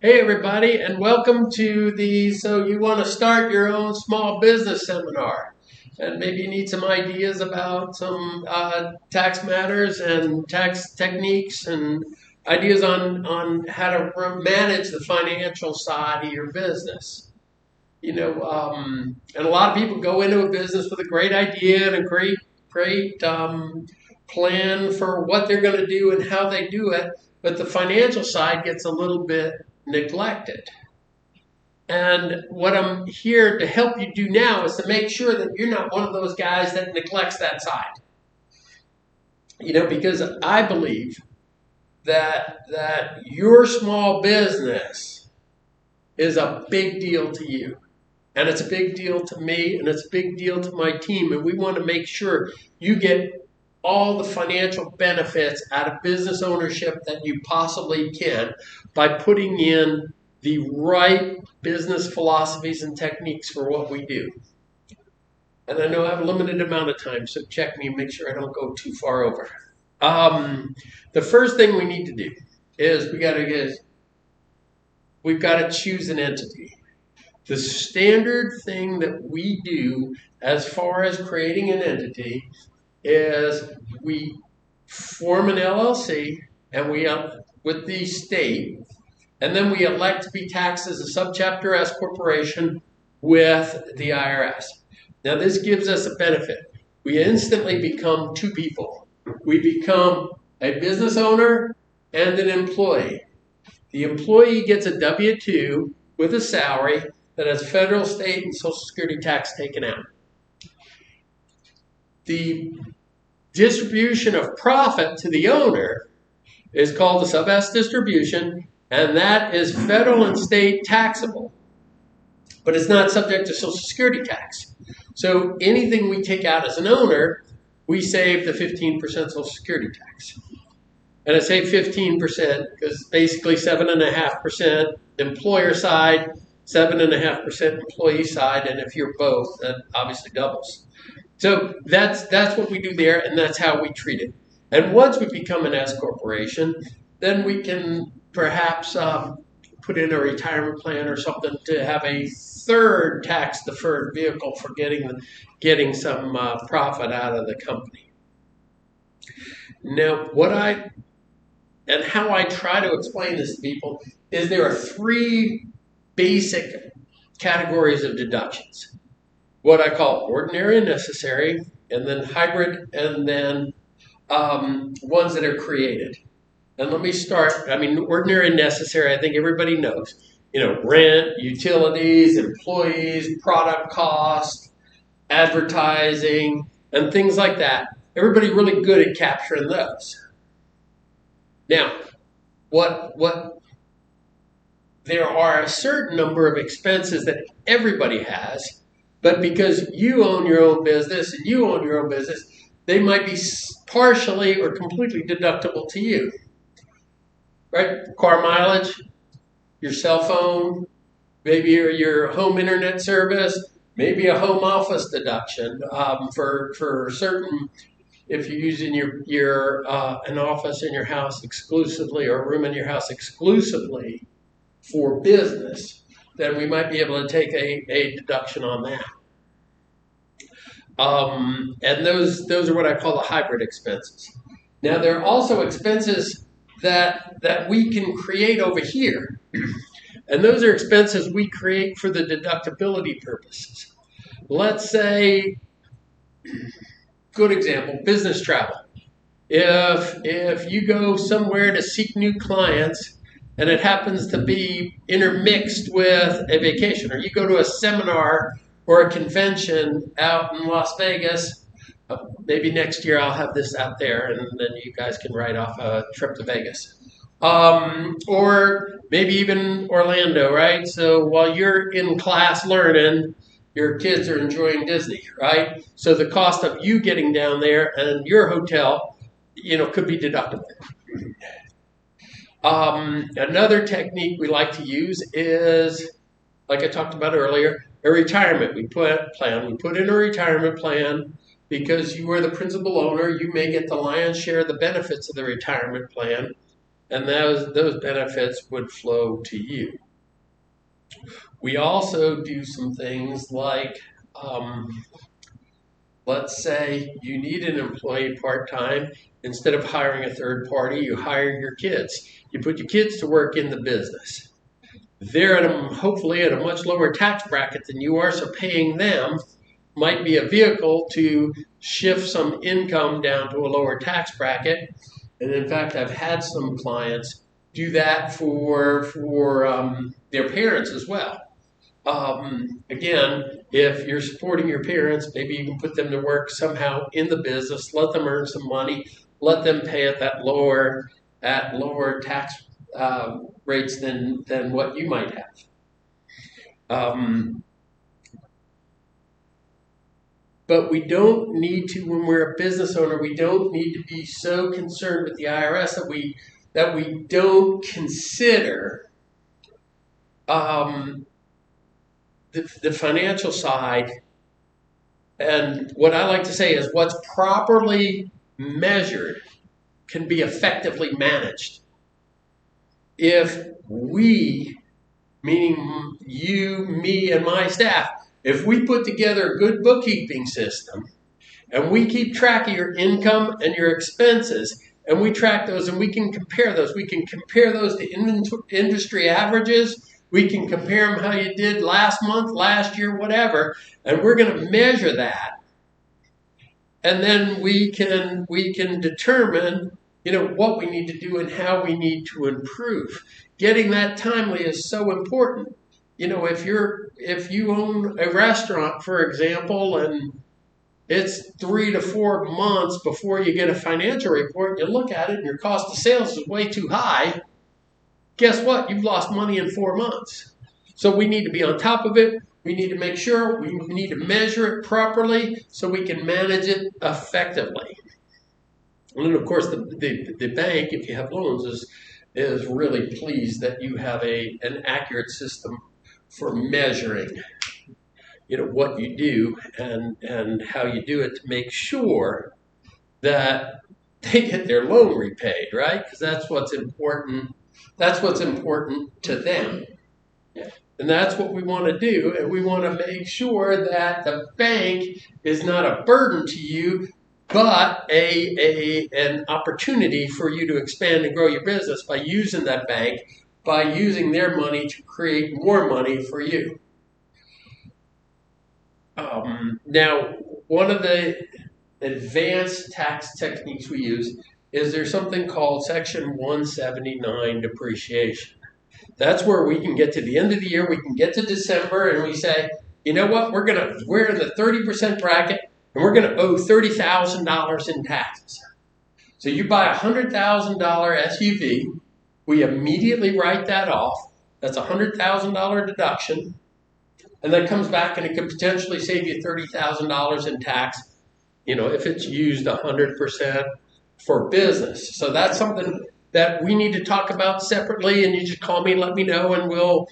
Hey everybody, and welcome to the So You Want to Start Your Own Small Business seminar. And maybe you need some ideas about some tax matters and tax techniques and ideas on how to manage the financial side of your business. And a lot of people go into a business with a great idea and a great plan for what they're going to do and how they do it, but the financial side gets a little bit neglected. And what I'm here to help you do now is to make sure that you're not one of those guys that neglects that side. Because I believe that your small business is a big deal to you. And it's a big deal to me, and it's a big deal to my team. And we want to make sure you get all the financial benefits out of business ownership that you possibly can by putting in the right business philosophies and techniques for what we do. And I know I have a limited amount of time, so check me and make sure I don't go too far over. The first thing we need to do is we've got to choose an entity. The standard thing that we do as far as creating an entity is we form an LLC and with the state, and then we elect to be taxed as a subchapter S corporation with the IRS. Now this gives us a benefit. We instantly become two people. We become a business owner and an employee. The employee gets a W-2 with a salary that has federal, state, and Social Security tax taken out. The distribution of profit to the owner is called a sub-S distribution, and that is federal and state taxable, but it's not subject to Social Security tax. So anything we take out as an owner, we save the 15% Social Security tax. And I say 15% because basically 7.5% employer side, 7.5% employee side, and if you're both, that obviously doubles. So that's what we do there, and that's how we treat it. And once we become an S corporation, then we can perhaps put in a retirement plan or something to have a third tax-deferred vehicle for getting some profit out of the company. Now, how I try to explain this to people is there are three basic categories of deductions. What I call ordinary and necessary, and then hybrid, and then ones that are created. And let me start, ordinary and necessary, I think everybody knows. Rent, utilities, employees, product cost, advertising, and things like that. Everybody's really good at capturing those. Now, there are a certain number of expenses that everybody has, but because you own your own business and you own your own business, they might be partially or completely deductible to you. Right? Car mileage, your cell phone, maybe your home internet service, maybe a home office deduction for certain. If you're using an office in your house exclusively or a room in your house exclusively for business, then we might be able to take a deduction on that. And those are what I call the hybrid expenses. Now, there are also expenses that we can create over here. And those are expenses we create for the deductibility purposes. Let's say, good example, business travel. If you go somewhere to seek new clients and it happens to be intermixed with a vacation, or you go to a seminar or a convention out in Las Vegas, maybe next year I'll have this out there and then you guys can write off a trip to Vegas. Or maybe even Orlando, right? So while you're in class learning, your kids are enjoying Disney, right? So the cost of you getting down there and your hotel, could be deductible. Another technique we like to use is, like I talked about earlier, a retirement. We put in a retirement plan because you are the principal owner. You may get the lion's share of the benefits of the retirement plan. and those benefits would flow to you. We also do some things like, let's say you need an employee part-time. Instead of hiring a third party, you hire your kids. You put your kids to work in the business. They're hopefully at a much lower tax bracket than you are, so paying them might be a vehicle to shift some income down to a lower tax bracket. And in fact, I've had some clients do that for their parents as well. Again, if you're supporting your parents, maybe you can put them to work somehow in the business, let them earn some money, let them pay at lower tax rates than what you might have. But we don't need to, when we're a business owner, we don't need to be so concerned with the IRS that we don't consider the financial side. And what I like to say is what's properly measured can be effectively managed. If we, meaning you, me, and my staff, if we put together a good bookkeeping system and we keep track of your income and your expenses and we track those and we can compare those to industry averages, we can compare them how you did last month, last year, whatever, and we're going to measure that. And then we can determine, what we need to do and how we need to improve. Getting that timely is so important. If you own a restaurant, for example, and it's 3 to 4 months before you get a financial report, you look at it and your cost of sales is way too high, guess what? You've lost money in 4 months. So we need to be on top of it. We need to make sure, we need to measure it properly so we can manage it effectively. And then, of course, the bank, if you have loans, is really pleased that you have an accurate system for measuring, what you do and how you do it to make sure that they get their loan repaid, right? Because that's what's important. That's what's important to them. And that's what we want to do. And we want to make sure that the bank is not a burden to you, but an opportunity for you to expand and grow your business by using that bank, by using their money to create more money for you. Now, one of the advanced tax techniques we use is there's something called Section 179 depreciation. That's where we can get to the end of the year, we can get to December, and we say, you know what, we're in the 30% bracket, and we're going to owe $30,000 in taxes. So you buy a $100,000 SUV, we immediately write that off. That's a $100,000 deduction, and that comes back and it could potentially save you $30,000 in tax, if it's used 100% for business. So that's something that we need to talk about separately, and you just call me and let me know, and we'll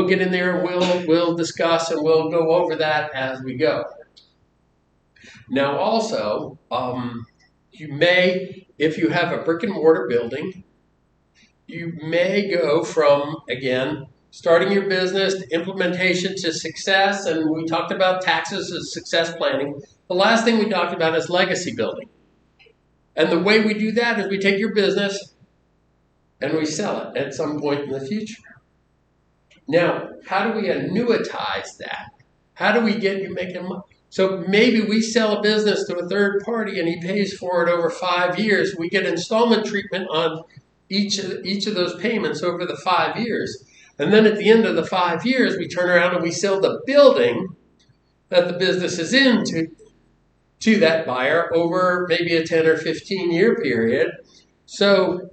get in there and we'll discuss and we'll go over that as we go. Now also, you may, if you have a brick and mortar building, you may go from, again, starting your business to implementation to success, and we talked about taxes as success planning. The last thing we talked about is legacy building. And the way we do that is we take your business and we sell it at some point in the future. Now, how do we annuitize that? How do we get you making money? So maybe we sell a business to a third party and he pays for it over 5 years. We get installment treatment on each of those payments over the 5 years. And then at the end of the 5 years, we turn around and we sell the building that the business is in to that buyer over maybe a 10 or 15 year period. So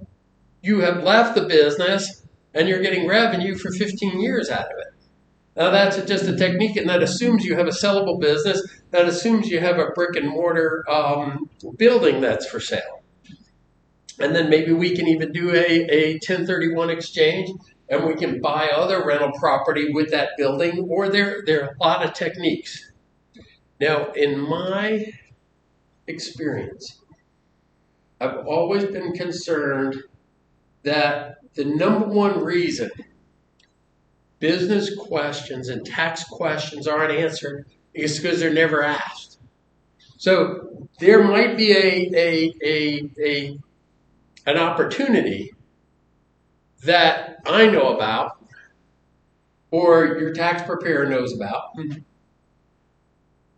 you have left the business and you're getting revenue for 15 years out of it. Now that's just a technique, and that assumes you have a sellable business. That assumes you have a brick and mortar building that's for sale. And then maybe we can even do a 1031 exchange, and we can buy other rental property with that building, or there are a lot of techniques. Now, in my experience, I've always been concerned that the number one reason business questions and tax questions aren't answered is because they're never asked. So there might be an opportunity that I know about or your tax preparer knows about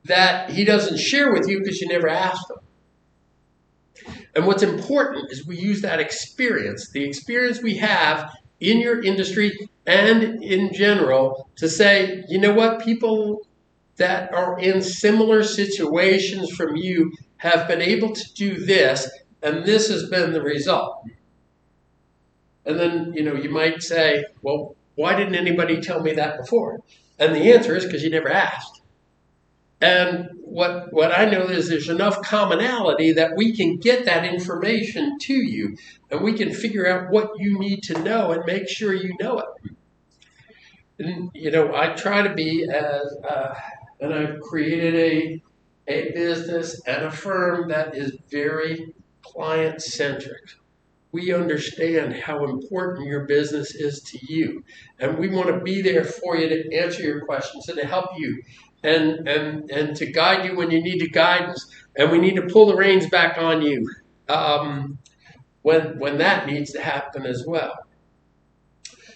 that he doesn't share with you because you never asked him. And what's important is we use that experience, the experience we have in your industry and in general, to say, you know what, people that are in similar situations from you have been able to do this, and this has been the result. And then, you might say, well, why didn't anybody tell me that before? And the answer is because you never asked. And what I know is there's enough commonality that we can get that information to you, and we can figure out what you need to know and make sure you know it. And, I try to be and I've created a business and a firm that is very client-centric. We understand how important your business is to you, and we want to be there for you to answer your questions and to help you and to guide you when you need the guidance, and we need to pull the reins back on you when that needs to happen as well.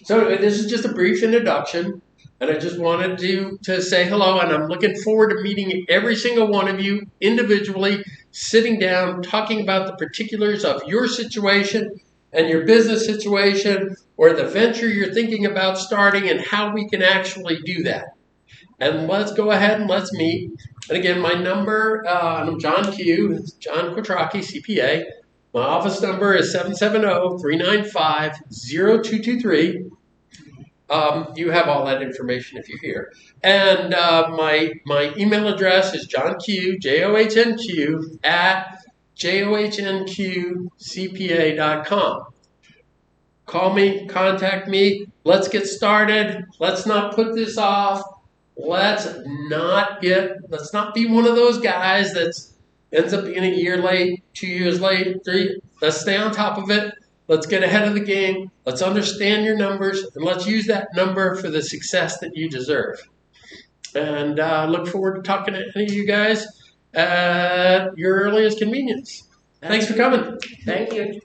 So anyway, this is just a brief introduction, and I just wanted to say hello, and I'm looking forward to meeting every single one of you individually, sitting down, talking about the particulars of your situation and your business situation or the venture you're thinking about starting and how we can actually do that. And let's go ahead and let's meet. And again, my number, I'm John Q. It's John Quattrocchi, CPA. My office number is 770-395-0223. You have all that information if you're here. And my email address is johnq, JOHNQ, at johnqcpa.com. Call me, contact me. Let's get started. Let's not put this off. Let's not be one of those guys that ends up being a year late, 2 years late, 3. Let's stay on top of it. Let's get ahead of the game. Let's understand your numbers, and let's use that number for the success that you deserve. And look forward to talking to any of you guys at your earliest convenience. Thanks for coming. Thank you.